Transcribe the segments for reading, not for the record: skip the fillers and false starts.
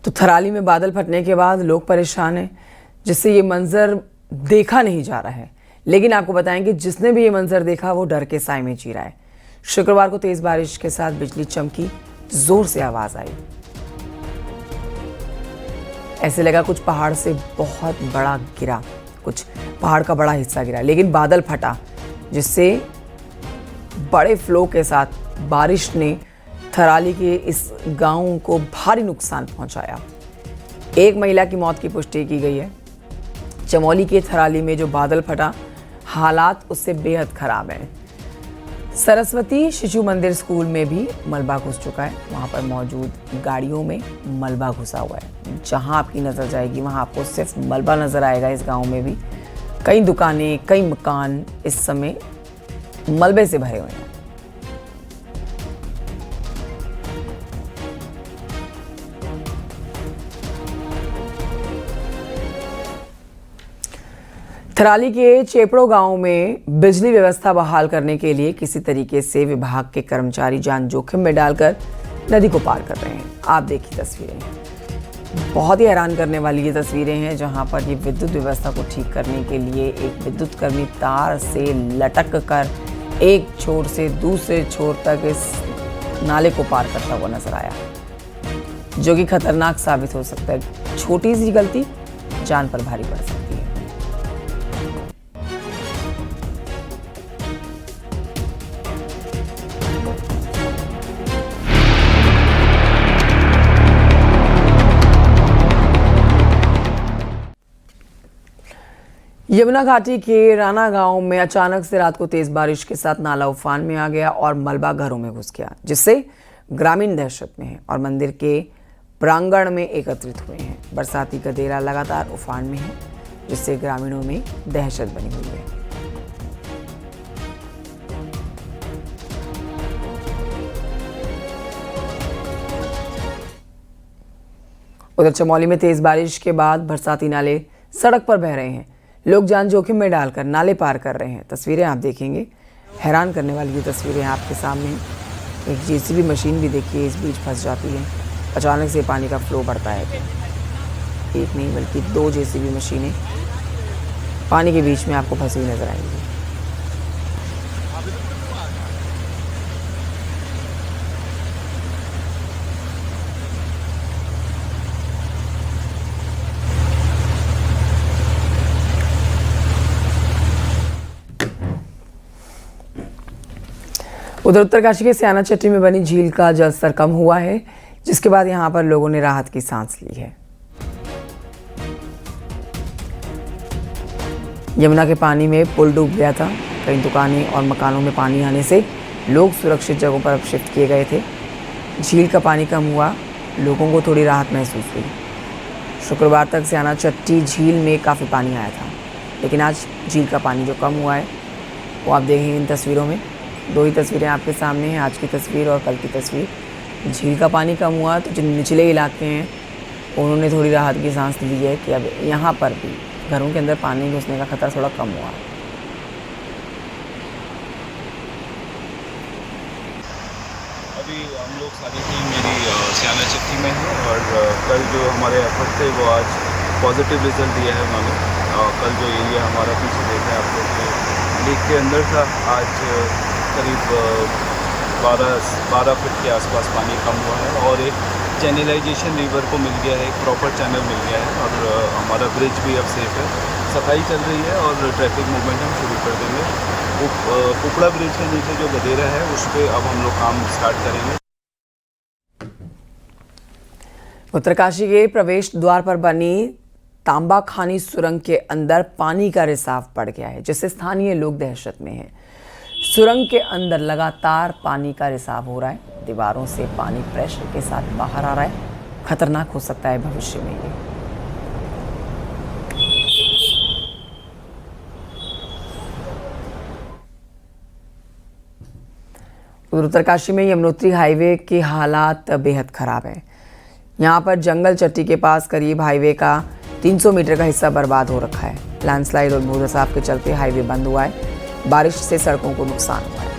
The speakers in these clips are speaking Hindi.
तो थराली में बादल फटने के बाद लोग परेशान हैं, जिससे ये मंजर देखा नहीं जा रहा है। लेकिन आपको बताएं कि जिसने भी ये मंजर देखा वो डर के साए में जी रहा है। शुक्रवार को तेज बारिश के साथ बिजली चमकी, जोर से आवाज आई। ऐसे लगा कुछ पहाड़ से बहुत बड़ा गिरा, कुछ पहाड़ का बड़ा हिस्सा गिरा, लेकिन बादल फटा, जिससे बड़े फ्लो के साथ बारिश ने थराली के इस गांव को भारी नुकसान पहुंचाया। एक महिला की मौत की पुष्टि की गई है। चमोली के थराली में जो बादल फटा, हालात उससे बेहद खराब हैं। सरस्वती शिशु मंदिर स्कूल में भी मलबा घुस चुका है। वहां पर मौजूद गाड़ियों में मलबा घुसा हुआ है। जहां आपकी नजर जाएगी वहां आपको सिर्फ मलबा नजर आएगा। इस गांव में भी कई दुकानें, कई मकान इस समय मलबे से भरे हुए हैं। थराली के चेपड़ो गांव में बिजली व्यवस्था बहाल करने के लिए किसी तरीके से विभाग के कर्मचारी जान जोखिम में डालकर नदी को पार कर रहे हैं। आप देखिए तस्वीरें, बहुत ही हैरान करने वाली ये तस्वीरें हैं, जहां पर ये विद्युत व्यवस्था को ठीक करने के लिए एक विद्युत कर्मी तार से लटक कर एक छोर से दूसरे छोर तक इस नाले को पार करता हुआ नजर आया, जो कि खतरनाक साबित हो सकता है। छोटी सी गलती जान पर भारी पड़ सकती है। यमुना घाटी के राना गांव में अचानक से रात को तेज बारिश के साथ नाला उफान में आ गया और मलबा घरों में घुस गया, जिससे ग्रामीण दहशत में हैं और मंदिर के प्रांगण में एकत्रित हुए हैं। बरसाती गदेरा लगातार उफान में है, जिससे ग्रामीणों में दहशत बनी हुई है। उधर चमोली में तेज बारिश के बाद बरसाती नाले सड़क पर बह रहे हैं। लोग जान जोखिम में डालकर नाले पार कर रहे हैं। तस्वीरें आप देखेंगे, हैरान करने वाली ये तस्वीरें आपके सामने। एक जेसीबी मशीन भी देखिए इस बीच फंस जाती है। अचानक से पानी का फ्लो बढ़ता है, तो एक नहीं बल्कि 2 जेसीबी मशीनें पानी के बीच में आपको फंसी हुई नजर आएंगी। उधर उत्तरकाशी के स्याना चट्टी में बनी झील का जलस्तर कम हुआ है, जिसके बाद यहां पर लोगों ने राहत की सांस ली है। यमुना के पानी में पुल डूब गया था। कई दुकानें और मकानों में पानी आने से लोग सुरक्षित जगहों पर अब शिफ्ट किए गए थे। झील का पानी कम हुआ, लोगों को थोड़ी राहत महसूस हुई। शुक्रवार तक स्याना चट्टी झील में काफ़ी पानी आया था, लेकिन आज झील का पानी जो कम हुआ है वो आप देखेंगे इन तस्वीरों में। 2 ही तस्वीरें आपके सामने हैं, आज की तस्वीर और कल की तस्वीर। झील का पानी कम हुआ तो जो निचले इलाके हैं उन्होंने थोड़ी राहत की सांस ली है कि अब यहाँ पर भी घरों के अंदर पानी घुसने का खतरा थोड़ा कम हुआ। अभी हम लोग सारी टीम मेरी स्याना चट्टी में है और कल जो हमारे एफर्ट थे वो आज पॉजिटिव रिजल्ट दिया है उन्होंने। कल जो एरिया हमारा पीछे देखा है आप लोग लेक के अंदर था, आज करीब 12 फीट के आसपास पानी कम हुआ है और एक चैनलाइजेशन रिवर को मिल गया है, एक प्रॉपर चैनल मिल गया है और हमारा ब्रिज भी अब सेफ है। सफाई चल रही है और ट्रैफिक मूवमेंट हम शुरू कर देंगे। पुपड़ा ब्रिज के नीचे जो गदेरा है उस पर अब हम लोग काम स्टार्ट करेंगे। उत्तरकाशी के प्रवेश द्वार पर बनी तांबा खानी सुरंग के अंदर पानी का रिसाव बढ़ गया है, जिससे स्थानीय लोग दहशत में हैं। सुरंग के अंदर लगातार पानी का रिसाव हो रहा है। दीवारों से पानी प्रेशर के साथ बाहर आ रहा है। खतरनाक हो सकता है भविष्य में ये। उत्तरकाशी में यमुनोत्री हाईवे के हालात बेहद खराब है। यहाँ पर जंगल चट्टी के पास करीब हाईवे का 300 मीटर का हिस्सा बर्बाद हो रखा है। लैंडस्लाइड और भूधसाव के चलते हाईवे बंद हुआ है। बारिश से सड़कों को नुकसान हुआ है।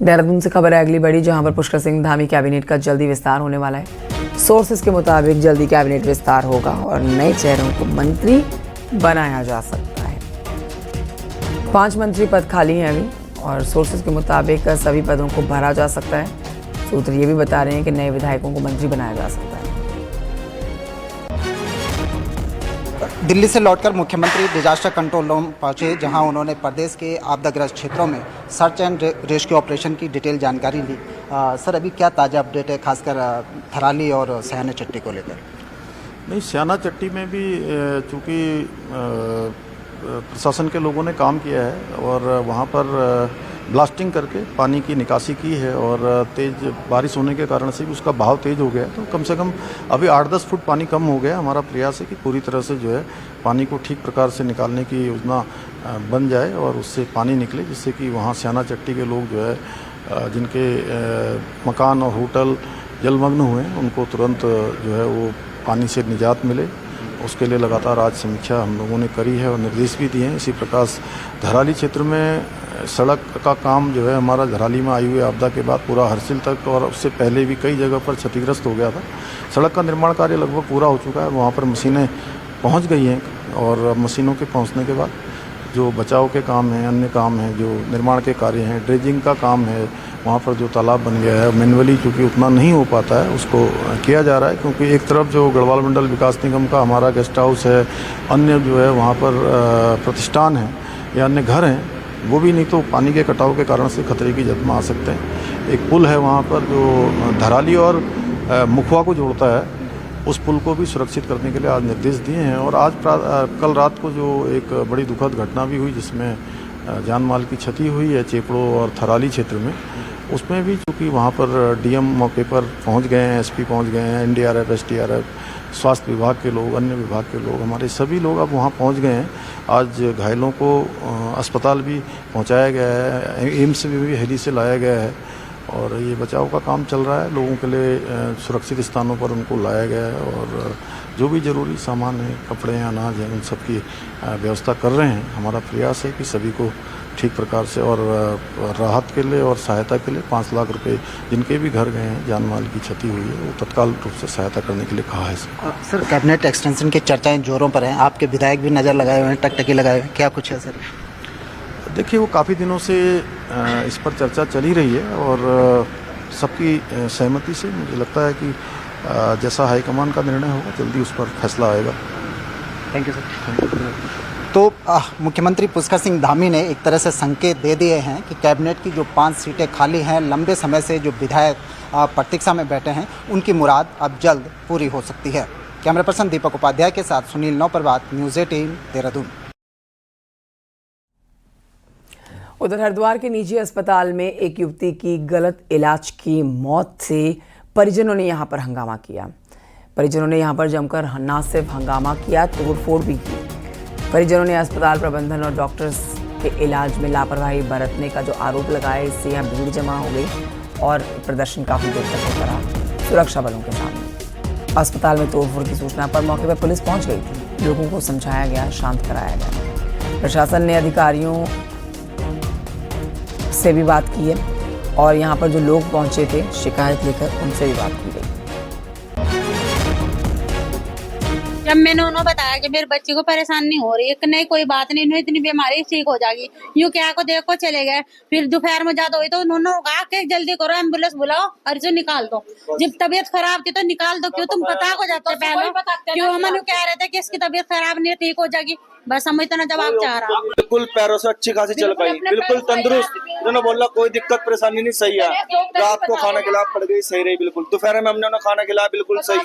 देहरादून से खबर है अगली बड़ी, जहां पर पुष्कर सिंह धामी कैबिनेट का जल्दी विस्तार होने वाला है। सोर्सेस के मुताबिक जल्दी कैबिनेट विस्तार होगा और नए चेहरों को मंत्री बनाया जा सकता है। 5 मंत्री पद खाली हैं अभी और सोर्सेस के मुताबिक सभी पदों को भरा जा सकता है। सूत्र ये भी बता रहे हैं कि नए विधायकों को मंत्री बनाया जा सकता है। दिल्ली से लौटकर मुख्यमंत्री डिजास्टर कंट्रोल रूम पहुंचे, जहां उन्होंने प्रदेश के आपदाग्रस्त क्षेत्रों में सर्च एंड रेस्क्यू ऑपरेशन की डिटेल जानकारी ली। सर, अभी क्या ताज़ा अपडेट है, खासकर थराली और सयाना चट्टी को लेकर? नहीं, सयाना चट्टी में भी चूँकि प्रशासन के लोगों ने काम किया है और वहाँ पर ब्लास्टिंग करके पानी की निकासी की है और तेज़ बारिश होने के कारण से भी उसका बहाव तेज़ हो गया है। तो कम से कम अभी 8-10 फुट पानी कम हो गया। हमारा प्रयास है कि पूरी तरह से जो है पानी को ठीक प्रकार से निकालने की योजना बन जाए और उससे पानी निकले, जिससे कि वहाँ सयाना चट्टी के लोग जो है जिनके मकान और होटल जलमग्न हुए हैं उनको तुरंत जो है वो पानी से निजात मिले। उसके लिए लगातार आज समीक्षा हम लोगों ने करी है और निर्देश भी दिए हैं। इसी प्रकार धराली क्षेत्र में सड़क का काम जो है हमारा धराली में आई हुई आपदा के बाद पूरा हरसिल तक और उससे पहले भी कई जगह पर क्षतिग्रस्त हो गया था। सड़क का निर्माण कार्य लगभग पूरा हो चुका है। वहाँ पर मशीनें पहुँच गई हैं और मशीनों के पहुँचने के बाद जो बचाव के काम हैं, अन्य काम हैं, जो निर्माण के कार्य हैं, ड्रेजिंग का काम है, वहाँ पर जो तालाब बन गया है मैनुअली चूँकि उतना नहीं हो पाता है उसको किया जा रहा है, क्योंकि एक तरफ जो गढ़वाल मंडल विकास निगम का हमारा गेस्ट हाउस है, अन्य जो है वहाँ पर प्रतिष्ठान है या अन्य घर हैं, वो भी नहीं तो पानी के कटाव के कारण से खतरे की जद में आ सकते हैं। एक पुल है वहाँ पर जो धराली और मुखवा को जोड़ता है, उस पुल को भी सुरक्षित करने के लिए आज निर्देश दिए हैं। और आज कल रात को जो एक बड़ी दुखद घटना भी हुई जिसमें जान माल की क्षति हुई है चेपड़ो और थराली क्षेत्र में, उसमें भी चूँकि वहाँ पर डीएम मौके पर पहुँच गए हैं, एसपी पहुँच गए हैं, एनडीआरएफ, एसडीआरएफ, स्वास्थ्य विभाग के लोग, अन्य विभाग के लोग, हमारे सभी लोग अब वहाँ पहुँच गए हैं। आज घायलों को अस्पताल भी पहुँचाया गया है, एम्स में भी हेली से लाया गया है और ये बचाव का काम चल रहा है। लोगों के लिए सुरक्षित स्थानों पर उनको लाया गया है और जो भी ज़रूरी सामान है, कपड़े हैं, अनाज है, उन सब की व्यवस्था कर रहे हैं। हमारा प्रयास है कि सभी को ठीक प्रकार से और राहत के लिए और सहायता के लिए 5 लाख रुपए जिनके भी घर गए हैं, जान माल की क्षति हुई है, वो तत्काल रूप से सहायता करने के लिए कहा है। सर, कैबिनेट एक्सटेंशन की चर्चाएं जोरों पर हैं, आपके विधायक भी नज़र लगाए हुए हैं, टकटकी लगाए हुए हैं, क्या कुछ है सर? देखिए, वो काफ़ी दिनों से इस पर चर्चा चली रही है और सबकी सहमति से मुझे लगता है कि जैसा हाईकमान का निर्णय होगा जल्दी उस पर फैसला आएगा। Thank you sir. तो मुख्यमंत्री पुष्कर सिंह धामी ने एक तरह से संकेत दे दिए हैं कि कैबिनेट की जो 5 सीटें खाली हैं, लंबे समय से जो विधायक प्रतीक्षा में बैठे हैं, उनकी मुराद अब जल्द पूरी हो सकती है। कैमरा पर्सन दीपक उपाध्याय के साथ सुनील नौप्रभात, न्यूज़ 18 देहरादून। उधर हरिद्वार के निजी अस्पताल में एक युवती की गलत इलाज की मौत से परिजनों ने यहां पर हंगामा किया। परिजनों ने यहां पर जमकर न सिर्फ हंगामा किया, तोड़फोड़ भी की। परिजनों ने अस्पताल प्रबंधन और डॉक्टर्स के इलाज में लापरवाही बरतने का जो आरोप लगाया, इससे यहाँ भीड़ जमा हो गई और प्रदर्शन काफ़ी देर तक होता रहा सुरक्षा बलों के सामने। अस्पताल में तोड़फोड़ की सूचना पर मौके पर पुलिस पहुंच गई थी। लोगों को समझाया गया, शांत कराया गया। प्रशासन ने अधिकारियों से भी बात की है और यहाँ पर जो लोग पहुंचे थे शिकायत लेकर, उनसे भी बात की गई। जब मैंने उन्हें बताया कि मेरे बच्चे को परेशानी हो रही है कि नहीं कोई बात नहीं, इन्हें इतनी बीमारी ठीक हो जाएगी, यूं क्या को देखो चले गए। फिर दोपहर में ज्यादा हुई तो उन्होंने कहा कि जल्दी करो, एम्बुलेंस बुलाओ और जो निकाल दो। जब तबियत खराब थी तो निकाल दो, क्यों तुम पता को जाते पहले, क्यों हम कह रहे थे कि इसकी तबियत खराब नहीं, ठीक हो जाएगी, बस हम इतना जवाब चाह रहा। बिल्कुल पैरों से अच्छी खासी चल पाई, बिल्कुल तंदुरुस्त। उन्होंने बोला कोई दिक्कत परेशानी नहीं, सही है। रात को खाना खिलाया, पड़ गई, सही रही बिल्कुल। दोपहर में हमने उन्हें खाना खिलाया, बिल्कुल सही,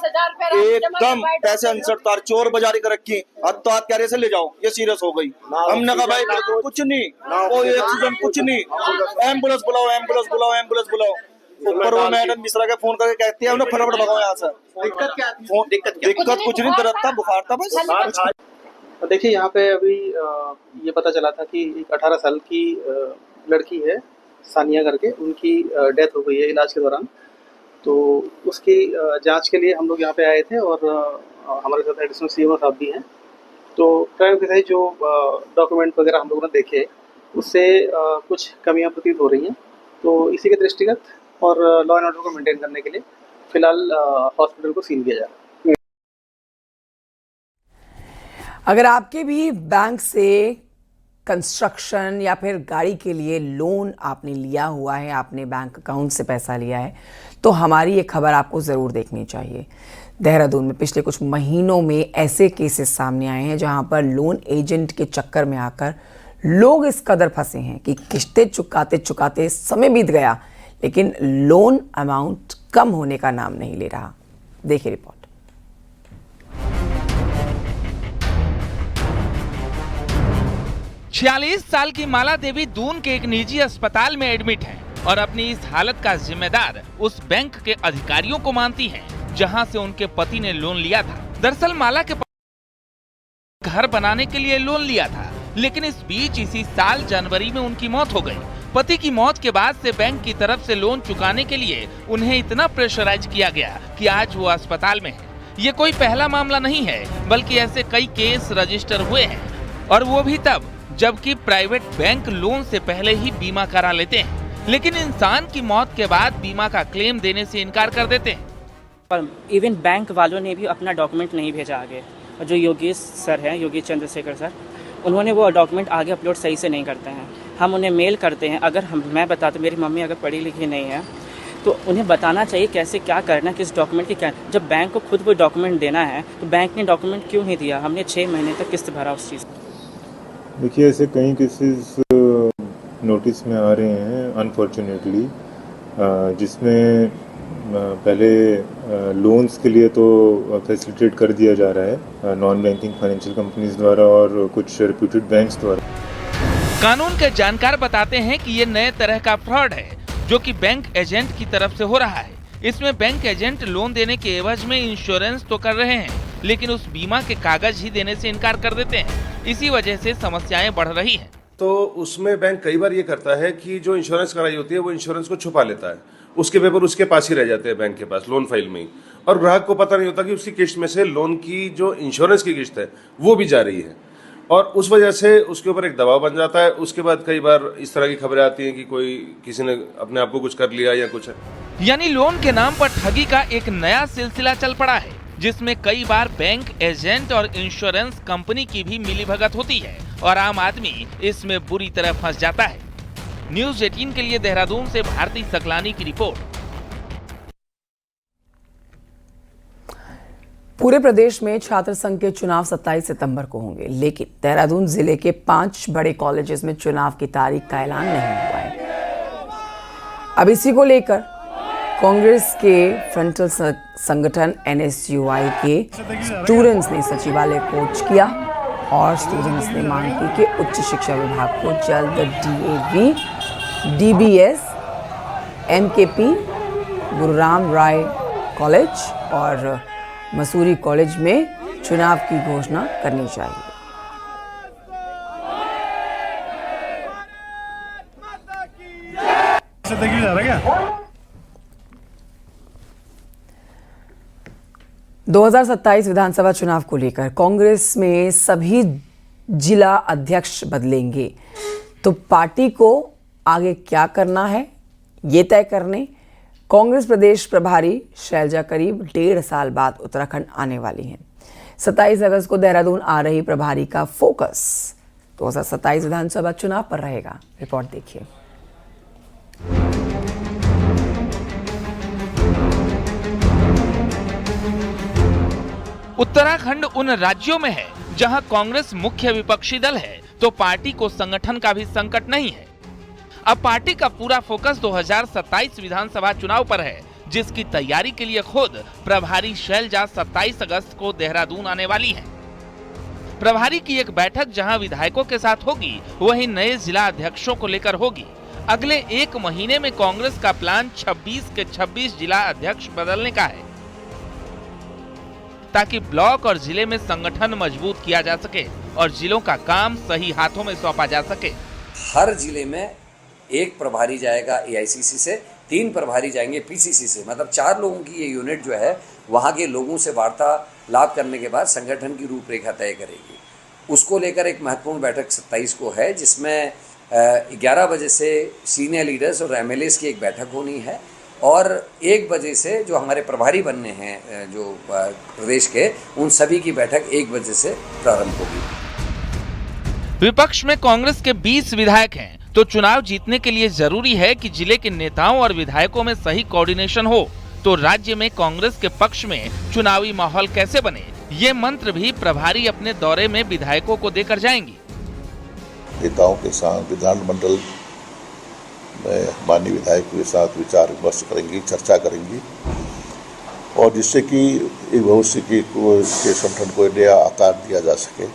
एकदम पैसे अनसठ तार चोर बाजारी कर रखी। अब तो आप कह रहे से ले जाओ, ये सीरियस हो गई। हमने कहा भाई कुछ नहीं, कोई ऑक्सीजन कुछ नहीं, एम्बुलेंस बुलाओ, एम्बुलेंस बुलाओ, एम्बुलेंस बुलाओ। ऊपर वो मैडम मिश्रा के फोन करके कहती है उन्हें फटाफट भगाओ यहाँ से। दिक्कत कुछ नहीं, दर्द था, बुखार था बस। देखिए, यहाँ पे अभी ये पता चला था कि एक 18 साल की लड़की है सानिया करके, उनकी डेथ हो गई है इलाज के दौरान। तो उसकी जांच के लिए हम लोग यहाँ पे आए थे और हमारे साथ एडिशनल सीएमओ साहब भी हैं। तो प्राइमरी जो डॉक्यूमेंट वगैरह हम लोगों ने देखे, उससे कुछ कमियां प्रतीत हो रही हैं। तो इसी के दृष्टिगत और लॉ एंड ऑर्डर को मेंटेन करने के लिए फिलहाल हॉस्पिटल को सील किया जा रहा है। अगर आपके भी बैंक से कंस्ट्रक्शन या फिर गाड़ी के लिए लोन आपने लिया हुआ है, आपने बैंक अकाउंट से पैसा लिया है, तो हमारी ये खबर आपको ज़रूर देखनी चाहिए। देहरादून में पिछले कुछ महीनों में ऐसे केसेस सामने आए हैं जहां पर लोन एजेंट के चक्कर में आकर लोग इस कदर फंसे हैं कि किस्तें चुकाते चुकाते समय बीत गया, लेकिन लोन अमाउंट कम होने का नाम नहीं ले रहा। देखिए रिपोर्ट। 46 साल की माला देवी दून के एक निजी अस्पताल में एडमिट हैं और अपनी इस हालत का जिम्मेदार उस बैंक के अधिकारियों को मानती हैं जहां से उनके पति ने लोन लिया था। दरअसल माला के घर बनाने के लिए लोन लिया था, लेकिन इस बीच इसी साल जनवरी में उनकी मौत हो गई। पति की मौत के बाद से बैंक की तरफ से लोन चुकाने के लिए उन्हें इतना प्रेशराइज किया गया कि आज वो अस्पताल में है। ये कोई पहला मामला नहीं है, बल्कि ऐसे कई केस रजिस्टर हुए हैं, और वो भी तब जबकि प्राइवेट बैंक लोन से पहले ही बीमा करा लेते हैं, लेकिन इंसान की मौत के बाद बीमा का क्लेम देने से इनकार कर देते हैं। और इवन बैंक वालों ने भी अपना डॉक्यूमेंट नहीं भेजा आगे। और जो योगेश सर हैं, योगेश चंद्रशेखर सर, उन्होंने वो डॉक्यूमेंट आगे अपलोड सही से नहीं करते हैं। हम उन्हें मेल करते हैं। अगर मैं बताता, मेरी मम्मी अगर पढ़ी लिखी नहीं है तो उन्हें बताना चाहिए कैसे क्या करना, किस डॉक्यूमेंट की क्या। जब बैंक को खुद वो डॉक्यूमेंट देना है तो बैंक ने डॉक्यूमेंट क्यों नहीं दिया? हमने 6 महीने तक किस्त भरा उस चीज़। देखिए, ऐसे कई केसेस नोटिस में आ रहे हैं अनफॉर्चुनेटली, जिसमें पहले लोन्स के लिए तो फैसिलिटेट कर दिया जा रहा है नॉन बैंकिंग फाइनेंशियल कंपनीज द्वारा और कुछ रेप्यूटेड बैंक्स द्वारा। कानून के जानकार बताते हैं कि ये नए तरह का फ्रॉड है जो कि बैंक एजेंट की तरफ से हो रहा है। इसमें बैंक एजेंट लोन देने के एवज में इंश्योरेंस तो कर रहे हैं, लेकिन उस बीमा के कागज ही देने से इनकार कर देते हैं। इसी वजह से समस्याएं बढ़ रही हैं। तो उसमें बैंक कई बार ये करता है कि जो इंश्योरेंस कराई होती है वो इंश्योरेंस को छुपा लेता है, उसके पेपर उसके पास ही रह जाते हैं बैंक के पास लोन फाइल में ही, और ग्राहक को पता नहीं होता कि उसकी किस्त में से लोन की जो इंश्योरेंस की किस्त है वो भी जा रही है, और उस वजह से उसके ऊपर एक दबाव बन जाता है। उसके बाद कई बार इस तरह की खबरें आती हैं कि किसी ने अपने आप को कुछ कर लिया या कुछ है। यानी लोन के नाम पर ठगी का एक नया सिलसिला चल पड़ा है, जिसमें कई बार बैंक एजेंट और इंश्योरेंस कंपनी की भी मिलीभगत होती है और आम आदमी इसमें बुरी तरह फंस जाता है। न्यूज़ 18 के लिए देहरादून से भारती सकलानी की रिपोर्ट। पूरे प्रदेश में छात्र संघ के चुनाव 27 सितंबर को होंगे, लेकिन देहरादून जिले के 5 बड़े कॉलेजेस में चुनाव की तारीख का ऐलान नहीं हुआ है। अब इसी को लेकर कांग्रेस के फ्रंटल संगठन NSUI के स्टूडेंट्स ने सचिवालय कोच किया और स्टूडेंट्स ने मांग की कि उच्च शिक्षा विभाग को जल्द DAV, DBS, MKP, गुरुराम राय कॉलेज और मसूरी कॉलेज में चुनाव की घोषणा करनी चाहिए। क्या 2027 विधानसभा चुनाव को लेकर कांग्रेस में सभी जिला अध्यक्ष बदलेंगे, तो पार्टी को आगे क्या करना है ये तय करने कांग्रेस प्रदेश प्रभारी शैलजा करीब 1.5 साल बाद उत्तराखंड आने वाली हैं। 27 अगस्त को देहरादून आ रही प्रभारी का फोकस 2027 विधानसभा चुनाव पर रहेगा। रिपोर्ट देखिए। उत्तराखंड उन राज्यों में है जहां कांग्रेस मुख्य विपक्षी दल है, तो पार्टी को संगठन का भी संकट नहीं है। अब पार्टी का पूरा फोकस 2027 विधानसभा चुनाव पर है, जिसकी तैयारी के लिए खुद प्रभारी शैलजा 27 अगस्त को देहरादून आने वाली हैं। प्रभारी की एक बैठक जहां विधायकों के साथ होगी, वहीं नए जिला अध्यक्षों को लेकर होगी। अगले 1 महीने में कांग्रेस का प्लान 26 के 26 जिला अध्यक्ष बदलने का है, ताकि ब्लॉक और जिले में संगठन मजबूत किया जा सके और जिलों का काम सही हाथों में सौंपा जा सके। हर जिले में 1 प्रभारी जाएगा AICC से, 3 प्रभारी जाएंगे PCC से, मतलब 4 लोगों की ये यूनिट जो है वहाँ के लोगों से वार्तालाप करने के बाद संगठन की रूपरेखा तय करेगी। उसको लेकर एक महत्वपूर्ण बैठक 27 को है, जिसमें 11 बजे से सीनियर लीडर्स और एमएलएस की एक बैठक होनी है और 1 बजे से जो हमारे प्रभारी बनने हैं जो प्रदेश के, उन सभी की बैठक 1 बजे से प्रारंभ होगी। विपक्ष में कांग्रेस के 20 विधायक हैं, तो चुनाव जीतने के लिए जरूरी है कि जिले के नेताओं और विधायकों में सही कोऑर्डिनेशन हो। तो राज्य में कांग्रेस के पक्ष में चुनावी माहौल कैसे बने, ये मंत्र भी प्रभारी अपने दौरे में विधायकों को देकर जाएंगी। नेताओं के साथ विधानमंडल में माननीय विधायकों के साथ विचार विमर्श करेंगी, चर्चा करेंगी और जिससे कि भविष्य के संगठन को नया आकार दिया जा सके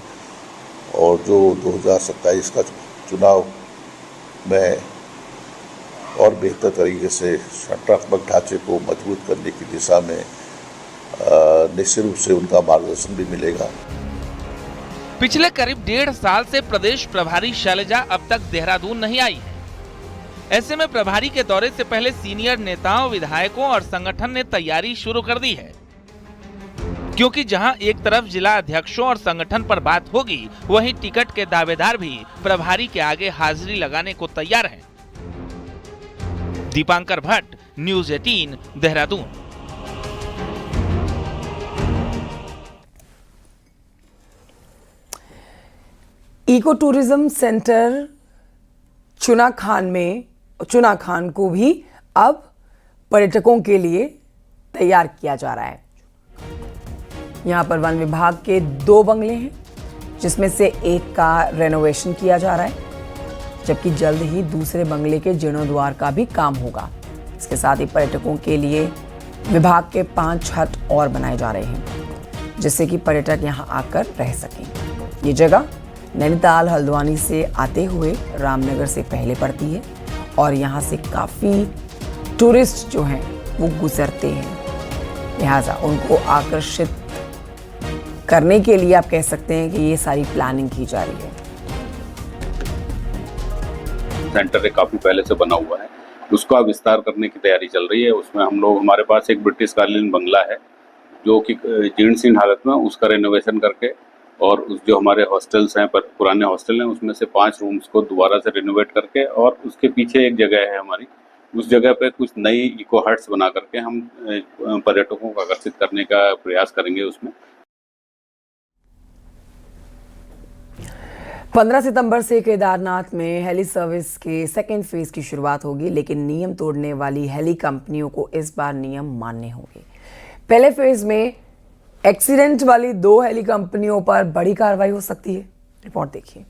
और जो 2027 का चुनाव में और बेहतर तरीके से संगठनात्मक ढांचे को मजबूत करने की दिशा में निश्चित रूप से उनका मार्गदर्शन भी मिलेगा। पिछले करीब 1.5 साल से प्रदेश प्रभारी शैलजा अब तक देहरादून नहीं आई है। ऐसे में प्रभारी के दौरे से पहले सीनियर नेताओं, विधायकों और संगठन ने तैयारी शुरू कर दी है, क्योंकि जहां एक तरफ जिला अध्यक्षों और संगठन पर बात होगी, वहीं टिकट के दावेदार भी प्रभारी के आगे हाजिरी लगाने को तैयार हैं। Dipankar Bhatt, news 18, Dehradun. Eco tourism centre Chuna Khan को भी अब पर्यटकों के लिए तैयार किया जा रहा है। यहाँ पर वन विभाग के 2 बंगले हैं, जिसमें से एक का रेनोवेशन किया जा रहा है, जबकि जल्द ही दूसरे बंगले के जीर्णोद्वार का भी काम होगा। इसके साथ ही पर्यटकों के लिए विभाग के 5 हट और बनाए जा रहे हैं, जिससे कि पर्यटक यहाँ आकर रह सकें। ये जगह नैनीताल हल्द्वानी से आते हुए रामनगर से पहले पड़ती है और यहाँ से काफ़ी टूरिस्ट जो हैं वो गुजरते हैं। लिहाजा उनको आकर्षित करने के लिए आप कह सकते हैं कि ये सारी प्लानिंग की जा रही है। सेंटर काफ़ी पहले से बना हुआ है, उसका विस्तार करने की तैयारी चल रही है। उसमें हमारे पास एक ब्रिटिश कालीन बंगला है जो कि जीर्ण शीर्ण हालत में, उसका रेनोवेशन करके और उस जो हमारे हॉस्टल्स हैं, पर पुराने हॉस्टल हैं, उसमें से 5 रूम्स को दोबारा से रिनोवेट करके और उसके पीछे एक जगह है हमारी, उस जगह पे कुछ नई इको हट्स बना करके हम पर्यटकों को आकर्षित करने का प्रयास करेंगे। उसमें 15 सितंबर से केदारनाथ में हेली सर्विस के सेकेंड फेज की शुरुआत होगी, लेकिन नियम तोड़ने वाली हेली कंपनियों को इस बार नियम मानने होंगे। पहले फेज में एक्सीडेंट वाली 2 हेली कंपनियों पर बड़ी कार्रवाई हो सकती है। रिपोर्ट देखिए।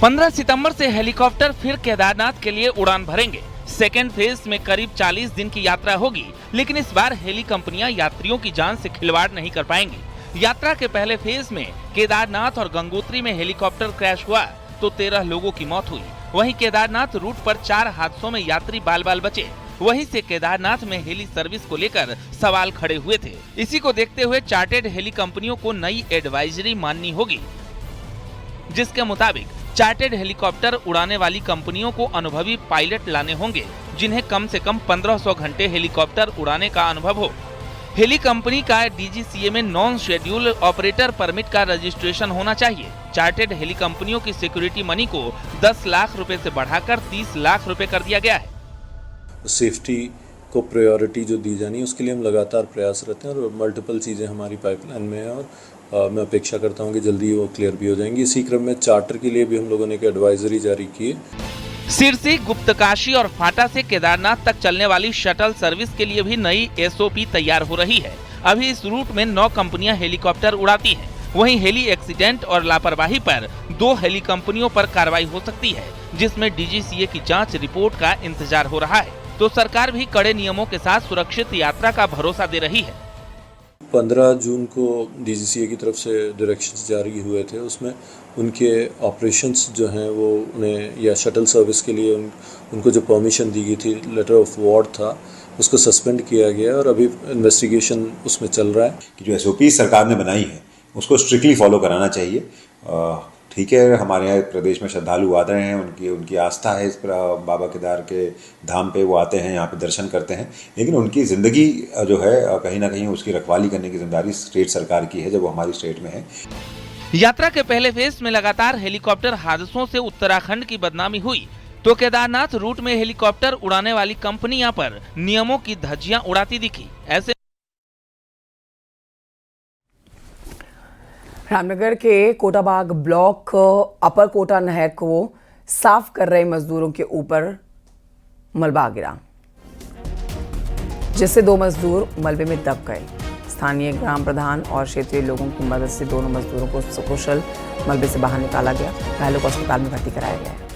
पंद्रह सितंबर से हेलीकॉप्टर फिर केदारनाथ के लिए उड़ान भरेंगे। सेकेंड फेज में करीब 40 दिन की यात्रा होगी, लेकिन इस बार हेली कंपनियां यात्रियों की जान से खिलवाड़ नहीं कर पाएंगी। यात्रा के पहले फेज में केदारनाथ और गंगोत्री में हेलीकॉप्टर क्रैश हुआ तो 13 लोगों की मौत हुई। वहीं केदारनाथ रूट पर 4 हादसों में यात्री बाल बाल बचे। वहीं से केदारनाथ में हेली सर्विस को लेकर सवाल खड़े हुए थे। इसी को देखते हुए चार्टर्ड हेली कंपनियों को नई एडवाइजरी माननी होगी, जिसके मुताबिक चार्टर्ड हेलीकॉप्टर उड़ाने वाली कंपनियों को अनुभवी पायलट लाने होंगे, जिन्हें कम से कम 1500 घंटे हेलीकॉप्टर उड़ाने का अनुभव हो। हेली कंपनी का डीजीसीए में नॉन शेड्यूल ऑपरेटर परमिट का रजिस्ट्रेशन होना चाहिए। चार्टर्ड हेली कंपनियों की सिक्योरिटी मनी को 10 लाख रुपए से बढ़ाकर 30 लाख रुपए कर दिया गया है। सेफ्टी को प्रायोरिटी जो दी जानी है उसके लिए हम लगातार प्रयासरत हैं और मल्टीपल चीज़ें हमारी पाइपलाइन में है और मैं अपेक्षा करता हूं कि जल्दी वो क्लियर भी हो जाएंगी। इसी क्रम में चार्टर के लिए भी हम लोगों ने एक एडवाइजरी जारी की है। सिरसी, गुप्तकाशी और फाटा से केदारनाथ तक चलने वाली शटल सर्विस के लिए भी नई एसओपी तैयार हो रही है। अभी इस रूट में 9 कंपनियां हेलीकॉप्टर उड़ाती हैं। वहीं हेली एक्सीडेंट और लापरवाही पर 2 हेली कंपनियों पर कार्रवाई हो सकती है, जिसमें डीजीसीए की जांच रिपोर्ट का इंतजार हो रहा है। तो सरकार भी कड़े नियमों के साथ सुरक्षित यात्रा का भरोसा दे रही है। 15 जून को डीजीसीए की तरफ से डायरेक्शंस जारी हुए थे, उसमें उनके ऑपरेशंस जो हैं वो उन्हें या शटल सर्विस के लिए उनको जो परमिशन दी गई थी, लेटर ऑफ अवार्ड था, उसको सस्पेंड किया गया और अभी इन्वेस्टिगेशन उसमें चल रहा है। कि जो एसओपी सरकार ने बनाई है उसको स्ट्रिक्टली फॉलो कराना चाहिए। ठीक है, हमारे यहाँ प्रदेश में श्रद्धालु आ रहे हैं, उनकी आस्था है इस पर, बाबा केदार के धाम पे वो आते हैं, यहाँ पे दर्शन करते हैं, लेकिन उनकी ज़िंदगी जो है कहीं ना कहीं उसकी रखवाली करने की जिम्मेदारी स्टेट सरकार की है, जब वो हमारी स्टेट में है। यात्रा के पहले फेज में लगातार हेलीकॉप्टर हादसों से उत्तराखंड की बदनामी हुई, तो केदारनाथ रूट में हेलीकॉप्टर उड़ाने वाली कंपनियां पर नियमों की धज्जियां उड़ाती दिखी। ऐसे रामनगर के कोटाबाग ब्लॉक अपर कोटा नहर को साफ कर रहे मजदूरों के ऊपर मलबा गिरा, जिससे 2 मजदूर मलबे में दब गए। स्थानीय ग्राम प्रधान और क्षेत्रीय लोगों की मदद से दोनों मजदूरों को सकुशल मलबे से बाहर निकाला गया। घायलों को अस्पताल में भर्ती कराया गया है।